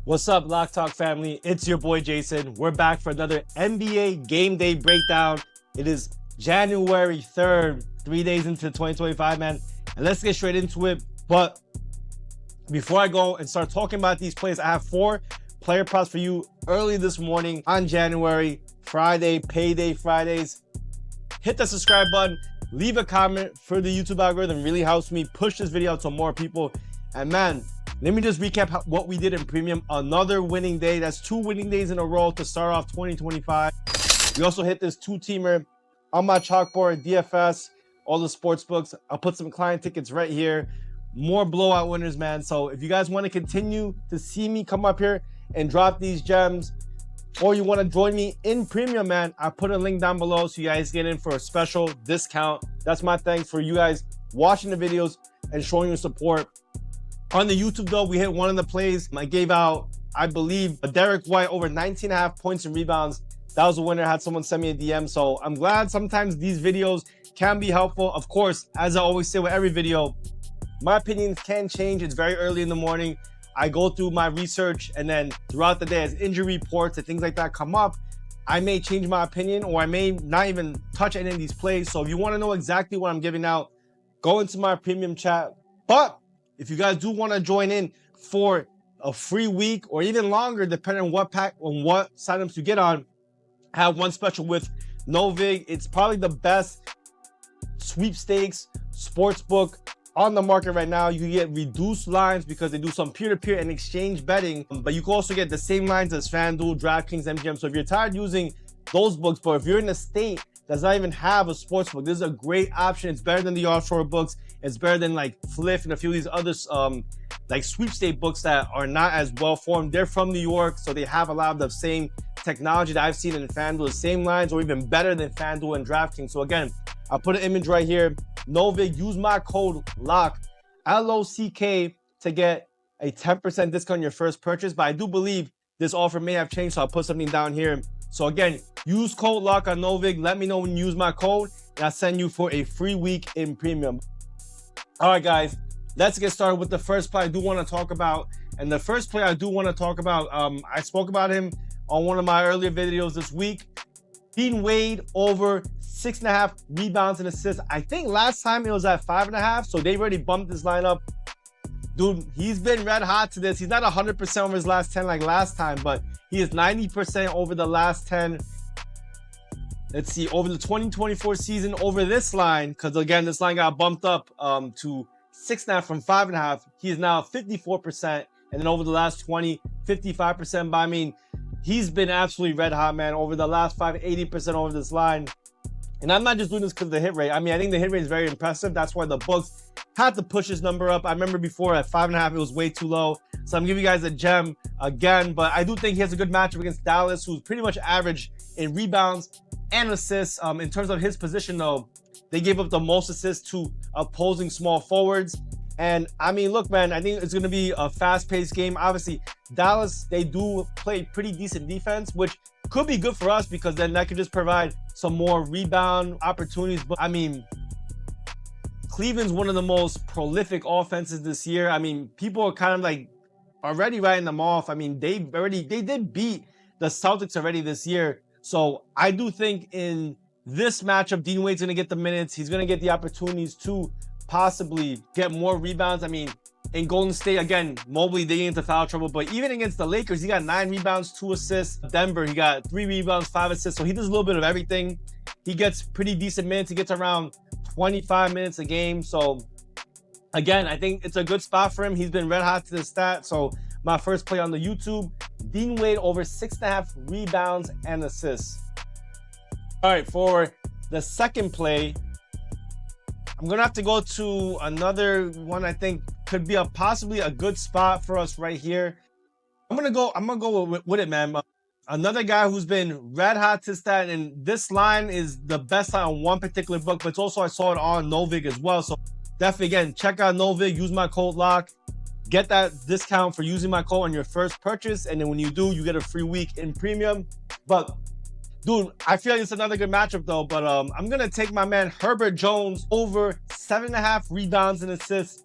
What's up, Lock Talk family? It's your boy Jason. We're back for another NBA game day breakdown. It is January 3rd, 3 days into 2025, man. And let's get straight into it. But before I go and start talking about these plays, I have 4 player props for you early this morning on January, Friday, payday Fridays. Hit the subscribe button, leave a comment for the YouTube algorithm. Really helps me push this video out to more people. And man, let me just recap what we did in premium. Another winning day. That's 2 winning days in a row to start off 2025. We also hit this 2-teamer on my chalkboard, DFS, all the sports books. I'll put some client tickets right here. More blowout winners, man. So if you guys want to continue to see me come up here and drop these gems, or you want to join me in premium, man, I put a link down below so you guys get in for a special discount. That's my thanks for you guys watching the videos and showing your support. On the YouTube though, we hit one of the plays. I gave out, I believe, a Derek White over 19.5 points and rebounds. That was a winner. I had someone send me a DM. So I'm glad sometimes these videos can be helpful. Of course, as I always say with every video, my opinions can change. It's very early in the morning. I go through my research, and then throughout the day as injury reports and things like that come up, I may change my opinion, or I may not even touch any of these plays. So if you want to know exactly what I'm giving out, go into my premium chat. But if you guys do want to join in for a free week or even longer, depending on what signups you get on, I have one special with Novig. It's probably the best sweepstakes sportsbook on the market right now. You can get reduced lines because they do some peer-to-peer and exchange betting, but you can also get the same lines as FanDuel, DraftKings, MGM. So if you're tired using those books, but if you're in a state that does not even have a sports book, this is a great option. It's better than the offshore books. It's better than like Fliff and a few of these other like sweepstate books that are not as well formed. They're from New York, so they have a lot of the same technology that I've seen in FanDuel, the same lines, or even better than FanDuel and DraftKings. So again, I'll put an image right here. Novig, use my code LOCK, L-O-C-K, to get a 10% discount on your first purchase. But I do believe this offer may have changed, so I'll put something down here. So again, use code LOCK on Novig. Let me know when you use my code, and I'll send you for a free week in premium. All right, guys, let's get started with the first play I do want to talk about. And the first play I do want to talk about, I spoke about him on one of my earlier videos this week. Dean Wade over 6.5 rebounds and assists. I think last time it was at 5.5, so they've already bumped this lineup. Dude, he's been red hot to this. He's not 100% over his last 10 like last time, but he is 90% over the last 10. Let's see, over the 2024 season, over this line, because again, this line got bumped up to 6.5 from 5.5. He is now 54%. And then over the last 20, 55%. But I mean, he's been absolutely red hot, man. Over the last 5, 80% over this line. And I'm not just doing this because of the hit rate. I mean, I think the hit rate is very impressive. That's why the books had to push his number up. I remember before at 5.5, it was way too low. So I'm giving you guys a gem again. But I do think he has a good matchup against Dallas, who's pretty much average in rebounds and assists. In terms of his position, though, they gave up the most assists to opposing small forwards. And I mean, look, man, I think it's going to be a fast-paced game. Obviously, Dallas, they do play pretty decent defense, which could be good for us because then that could just provide some more rebound opportunities. But I mean, Cleveland's one of the most prolific offenses this year. I mean, people are kind of like already writing them off. I mean, they did beat the Celtics already this year. So I do think in this matchup, Dean Wade's going to get the minutes. He's going to get the opportunities to possibly get more rebounds. I mean, in Golden State, again, Mobley, they get into foul trouble. But even against the Lakers, he got 9 rebounds, 2 assists. Denver, he got 3 rebounds, 5 assists. So he does a little bit of everything. He gets pretty decent minutes. He gets around 25 minutes a game. So again, I think it's a good spot for him. He's been red hot to the stat. So my first play on the YouTube, Dean Wade over 6.5 rebounds and assists. All right, for the second play, I'm gonna have to go to another one I think could be possibly a good spot for us right here. I'm gonna go with it, man. Another guy who's been red hot to stat, and this line is the best line on one particular book, but it's also I saw it on Novig as well. So definitely, again, check out Novig, use my code LOCK, get that discount for using my code on your first purchase, and then when you do, you get a free week in premium. But dude, I feel like it's another good matchup though, but I'm gonna take my man Herbert Jones over 7.5 rebounds and assists.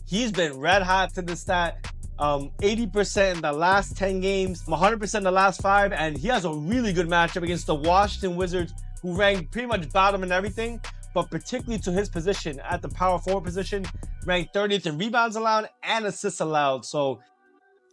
He's been red hot to the stat. 80% in the last 10 games, 100% in the last 5, and he has a really good matchup against the Washington Wizards, who ranked pretty much bottom in everything, but particularly to his position at the power forward position, ranked 30th in rebounds allowed and assists allowed. So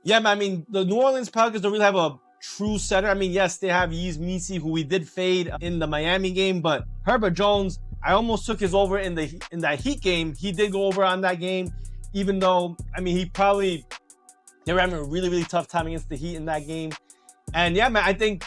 yeah, man, I mean, the New Orleans Pelicans don't really have a true center. I mean, yes, they have Yves Missi, who we did fade in the Miami game, but Herbert Jones, I almost took his over in that Heat game. He did go over on that game, even though, I mean, they were having a really, really tough time against the Heat in that game. And yeah, man, I think,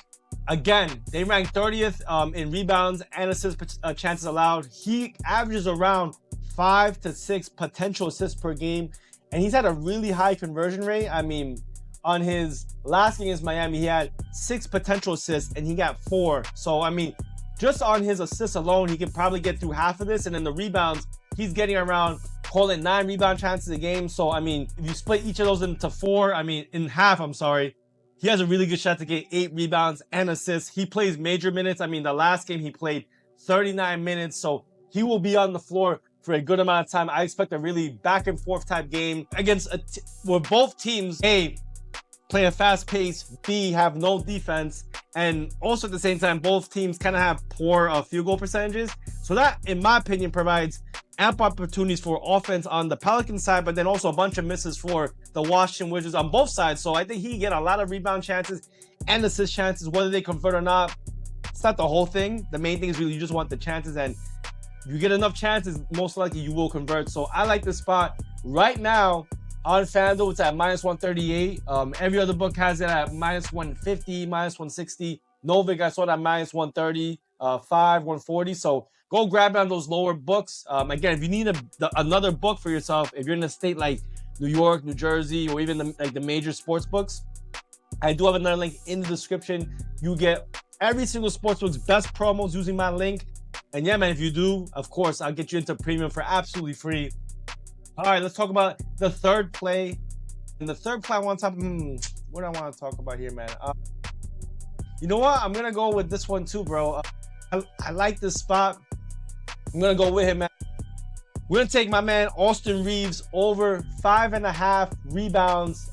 again, they ranked 30th in rebounds and assist chances allowed. He averages around 5 to 6 potential assists per game, and he's had a really high conversion rate. I mean, on his last game against Miami, he had 6 potential assists and he got 4. So, I mean, just on his assists alone, he can probably get through half of this. And then the rebounds, he's getting around, call it 9 rebound chances a game. So, I mean, if you split each of those into 4, I mean, in half, I'm sorry, he has a really good shot to get 8 rebounds and assists. He plays major minutes. I mean, the last game he played 39 minutes. So he will be on the floor for a good amount of time. I expect a really back and forth type game against where both teams, A, play a fast pace, B, have no defense, and also at the same time, both teams kind of have poor field goal percentages. So that, in my opinion, provides ample opportunities for offense on the Pelican side, but then also a bunch of misses for the Washington Wizards on both sides. So I think he can get a lot of rebound chances and assist chances, whether they convert or not. It's not the whole thing. The main thing is really you just want the chances, and if you get enough chances, most likely you will convert. So I like this spot right now. On FanDuel, it's at -138. Every other book has it at -150, -160. Novik, I saw it at -130, 140. So go grab it on those lower books. Again, if you need another book for yourself, if you're in a state like New York, New Jersey, or even the major sports books, I do have another link in the description. You get every single sportsbook's best promos using my link. And yeah, man, if you do, of course, I'll get you into premium for absolutely free. All right, let's talk about the third play. And the third play I want to talk, what do I want to talk about here, man? You know what? I'm going to go with this one too, bro. I like this spot. I'm going to go with him, man. We're going to take my man Austin Reeves over 5.5 rebounds.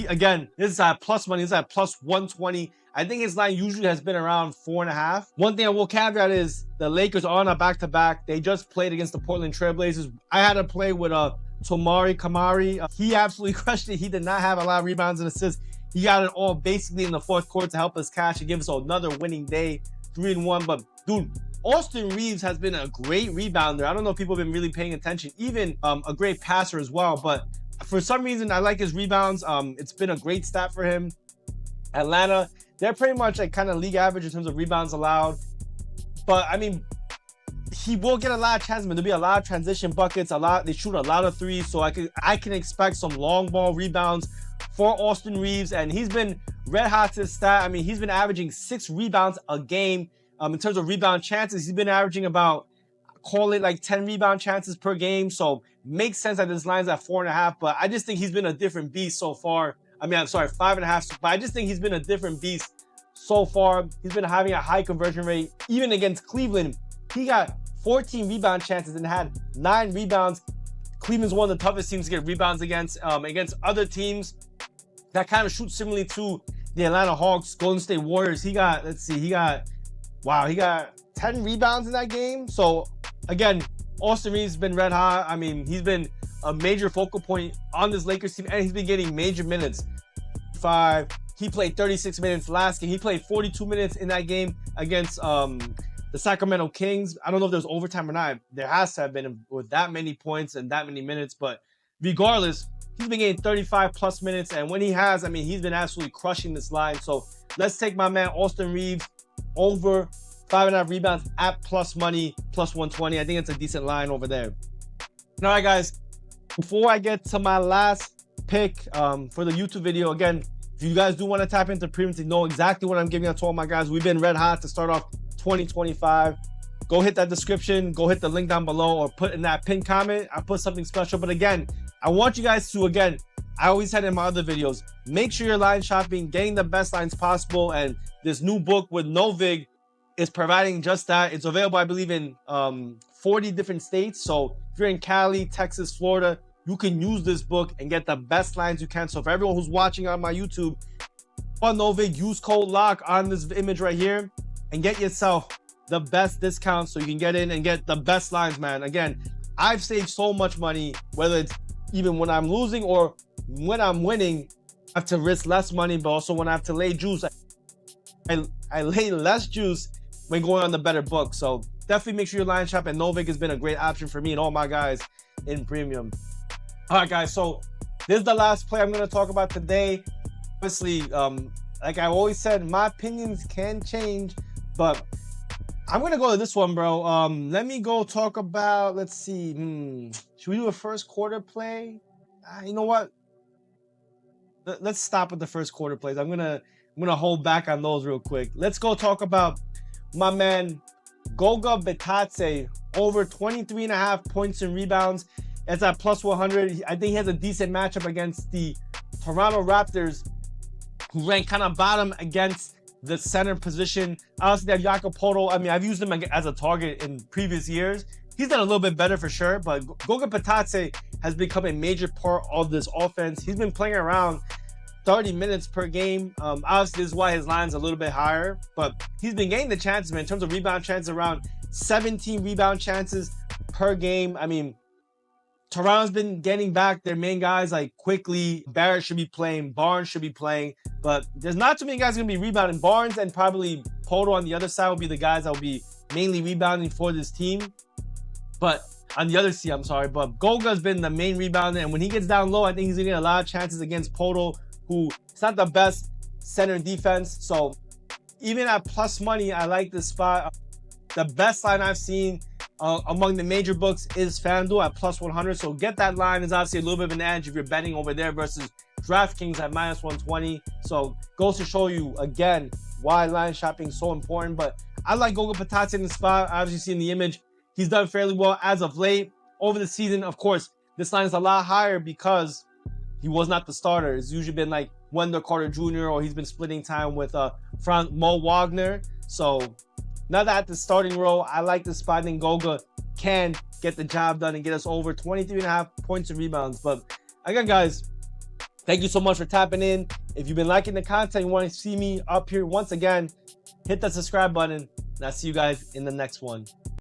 Again, this is at plus money. This is at plus 120. I think his line usually has been around 4.5. One thing I will caveat is the Lakers are on a back-to-back. They just played against the Portland Trailblazers. I had to play with Tomari Kamari. He absolutely crushed it. He did not have a lot of rebounds and assists. He got it all basically in the fourth quarter to help us cash and give us another winning day, 3-1. But dude, Austin Reeves has been a great rebounder. I don't know if people have been really paying attention. Even a great passer as well. But for some reason, I like his rebounds. It's been a great stat for him. Atlanta, they're pretty much like kind of league average in terms of rebounds allowed. But I mean, he will get a lot of chances. There'll be a lot of transition buckets. They shoot a lot of threes. So I can expect some long ball rebounds for Austin Reeves. And he's been red hot to his stat. I mean, he's been averaging 6 rebounds a game. In terms of rebound chances, he's been averaging about, call it like 10 rebound chances per game. So makes sense that this line's at 4.5. But I just think he's been a different beast so far. I mean, I'm sorry, 5.5. But I just think he's been a different beast so far. He's been having a high conversion rate. Even against Cleveland, he got 14 rebound chances and had 9 rebounds. Cleveland's one of the toughest teams to get rebounds against. Against other teams that kind of shoot similarly to the Atlanta Hawks, Golden State Warriors, he got 10 rebounds in that game. So again, Austin Reeves has been red hot. I mean, he's been a major focal point on this Lakers team, and he's been getting major minutes. He played 36 minutes last game. He played 42 minutes in that game against the Sacramento Kings. I don't know if there's overtime or not. There has to have been with that many points and that many minutes, but regardless, he's been getting 35 plus minutes, and when he has, I mean, he's been absolutely crushing this line. So let's take my man Austin Reeves over 5.5 rebounds at plus money, plus 120. I think it's a decent line over there. All right, guys, before I get to my last pick for the YouTube video, again, if you guys do want to tap into premium to know exactly what I'm giving out to all my guys, we've been red hot to start off 2025. Go hit that description, go hit the link down below, or put in that pinned comment. I put something special. But again, I want you guys to, again, I always said in my other videos, make sure you're line shopping, getting the best lines possible. And this new book with Novik is providing just that. It's available, I believe, in 40 different states. So if you're in Cali, Texas, Florida, you can use this book and get the best lines you can. So for everyone who's watching on my YouTube, on Novig, use code LOCK on this image right here and get yourself the best discount so you can get in and get the best lines, man. Again, I've saved so much money, whether it's even when I'm losing or when I'm winning. I have to risk less money, but also when I have to lay juice, I lay less juice when going on the better book. So definitely make sure your line shop at Novig has been a great option for me and all my guys in premium. All right, guys, so this is the last play I'm going to talk about today. Obviously, like I always said, my opinions can change, but I'm going to go to this one, bro. Let me go talk about, let's see. Should we do a first quarter play? You know what? Let's stop with the first quarter plays. I'm gonna hold back on those real quick. Let's go talk about my man Goga Bitadze, over 23.5 points and rebounds. It's at plus 100. I think he has a decent matchup against the Toronto Raptors, who rank kind of bottom against the center position. Obviously, they have Jakob Poeltl. I mean, I've used him as a target in previous years. He's done a little bit better for sure, but Goga Bitadze has become a major part of this offense. He's been playing around 30 minutes per game. Obviously, this is why his line's a little bit higher, but he's been getting the chances, man. In terms of rebound chances, around 17 rebound chances per game. I mean, Toronto's been getting back their main guys like quickly. Barrett should be playing. Barnes should be playing, but there's not too many guys going to be rebounding. Barnes and probably Poeltl on the other side will be the guys that will be mainly rebounding for this team. But on the other side, but Goga's been the main rebounder, and when he gets down low, I think he's gonna get a lot of chances against Poeltl, who is not the best center in defense. So even at plus money, I like this spot. The best line I've seen among the major books is FanDuel at plus 100. So get that line. Is obviously a little bit of an edge if you're betting over there versus DraftKings at minus 120. So goes to show you again why line shopping is so important. But I like Goga Bitadze in the spot. Obviously, see in the image, he's done fairly well as of late. Over the season, of course, this line is a lot higher because he was not the starter. It's usually been like Wendell Carter Jr. or he's been splitting time with Mo Wagner. So now that at the starting role, I like the spot. And Goga can get the job done and get us over 23.5 points and rebounds. But again, guys, thank you so much for tapping in. If you've been liking the content, you want to see me up here once again, hit that subscribe button. And I'll see you guys in the next one.